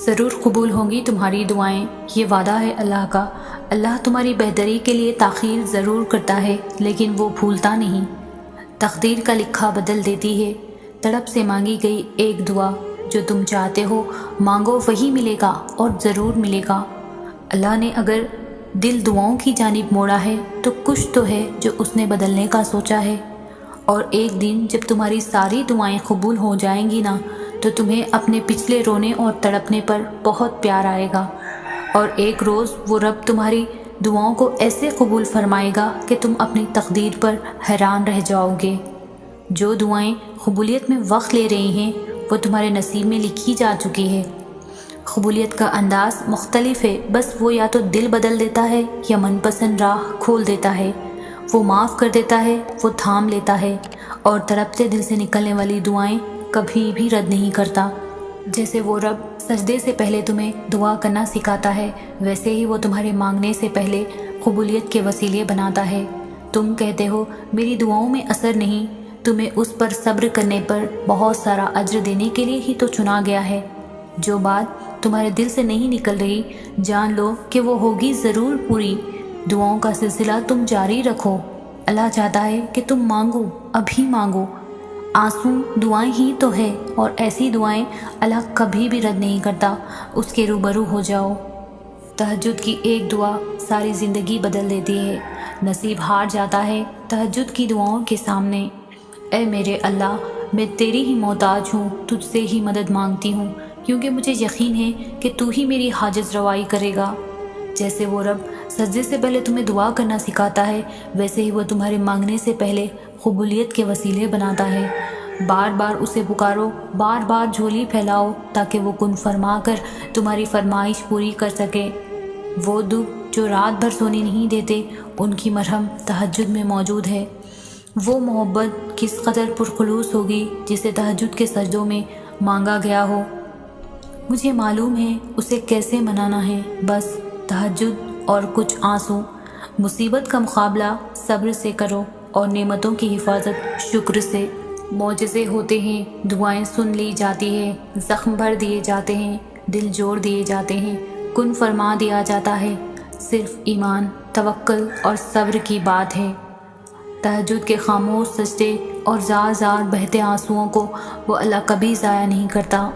ضرور قبول ہوں گی تمہاری دعائیں، یہ وعدہ ہے اللہ کا۔ اللہ تمہاری بہتری کے لیے تاخیر ضرور کرتا ہے، لیکن وہ بھولتا نہیں۔ تقدیر کا لکھا بدل دیتی ہے۔ تڑپ سے مانگی گئی ایک دعا، جو تم چاہتے ہو مانگو وہی ملے گا، اور ضرور ملے گا۔ اللہ نے اگر دل دعاؤں کی جانب موڑا ہے تو کچھ تو ہے جو اس نے بدلنے کا سوچا ہے، اور ایک دن جب تمہاری ساری دعائیں قبول ہو جائیں گی نا، تو تمہیں اپنے پچھلے رونے اور تڑپنے پر بہت پیار آئے گا، اور ایک روز وہ رب تمہاری دعاؤں کو ایسے قبول فرمائے گا کہ تم اپنی تقدیر پر حیران رہ جاؤ گے۔ جو دعائیں قبولیت میں وقت لے رہی ہیں وہ تمہارے نصیب میں لکھی جا چکی ہے۔ قبولیت کا انداز مختلف ہے، بس وہ یا تو دل بدل دیتا ہے یا من پسند راہ کھول دیتا ہے۔ وہ معاف کر دیتا ہے، وہ تھام لیتا ہے، اور تڑپتے دل سے نکلنے والی دعائیں کبھی بھی رد نہیں کرتا۔ جیسے وہ رب سجدے سے پہلے تمہیں دعا کرنا سکھاتا ہے، ویسے ہی وہ تمہارے مانگنے سے پہلے قبولیت کے وسیلے بناتا ہے۔ تم کہتے ہو میری دعاؤں میں اثر نہیں، تمہیں اس پر صبر کرنے پر بہت سارا اجر دینے کے لیے ہی تو چنا گیا ہے۔ جو بات تمہارے دل سے نہیں نکل رہی، جان لو کہ وہ ہوگی ضرور پوری۔ دعاؤں کا سلسلہ تم جاری رکھو۔ اللہ چاہتا ہے کہ تم مانگو، ابھی مانگو۔ آنسو دعائیں ہی تو ہے، اور ایسی دعائیں اللہ کبھی بھی رد نہیں کرتا۔ اس کے روبرو ہو جاؤ۔ تہجد کی ایک دعا ساری زندگی بدل دیتی ہے۔ نصیب ہار جاتا ہے تہجد کی دعاؤں کے سامنے۔ اے میرے اللہ، میں تیری ہی محتاج ہوں، تجھ سے ہی مدد مانگتی ہوں، کیونکہ مجھے یقین ہے کہ تو ہی میری حاجت روائی کرے گا۔ جیسے وہ رب سجدے سے پہلے تمہیں دعا کرنا سکھاتا ہے، ویسے ہی وہ تمہارے مانگنے سے پہلے قبولیت کے وسیلے بناتا ہے۔ بار بار اسے پکارو، بار بار جھولی پھیلاؤ، تاکہ وہ کن فرما کر تمہاری فرمائش پوری کر سکے۔ وہ دکھ جو رات بھر سونے نہیں دیتے، ان کی مرہم تہجد میں موجود ہے۔ وہ محبت کس قدر پرخلوص ہوگی جسے تہجد کے سجدوں میں مانگا گیا ہو۔ مجھے معلوم ہے اسے کیسے منانا ہے، بس تہجد اور کچھ آنسو۔ مصیبت کا مقابلہ صبر سے کرو، اور نعمتوں کی حفاظت شکر سے۔ معجزے ہوتے ہیں، دعائیں سن لی جاتی ہیں، زخم بھر دیے جاتے ہیں، دل جوڑ دیے جاتے ہیں، کن فرما دیا جاتا ہے۔ صرف ایمان، توکل اور صبر کی بات ہے۔ تہجد کے خاموش سجدے اور زار زار بہتے آنسوؤں کو وہ اللہ کبھی ضائع نہیں کرتا۔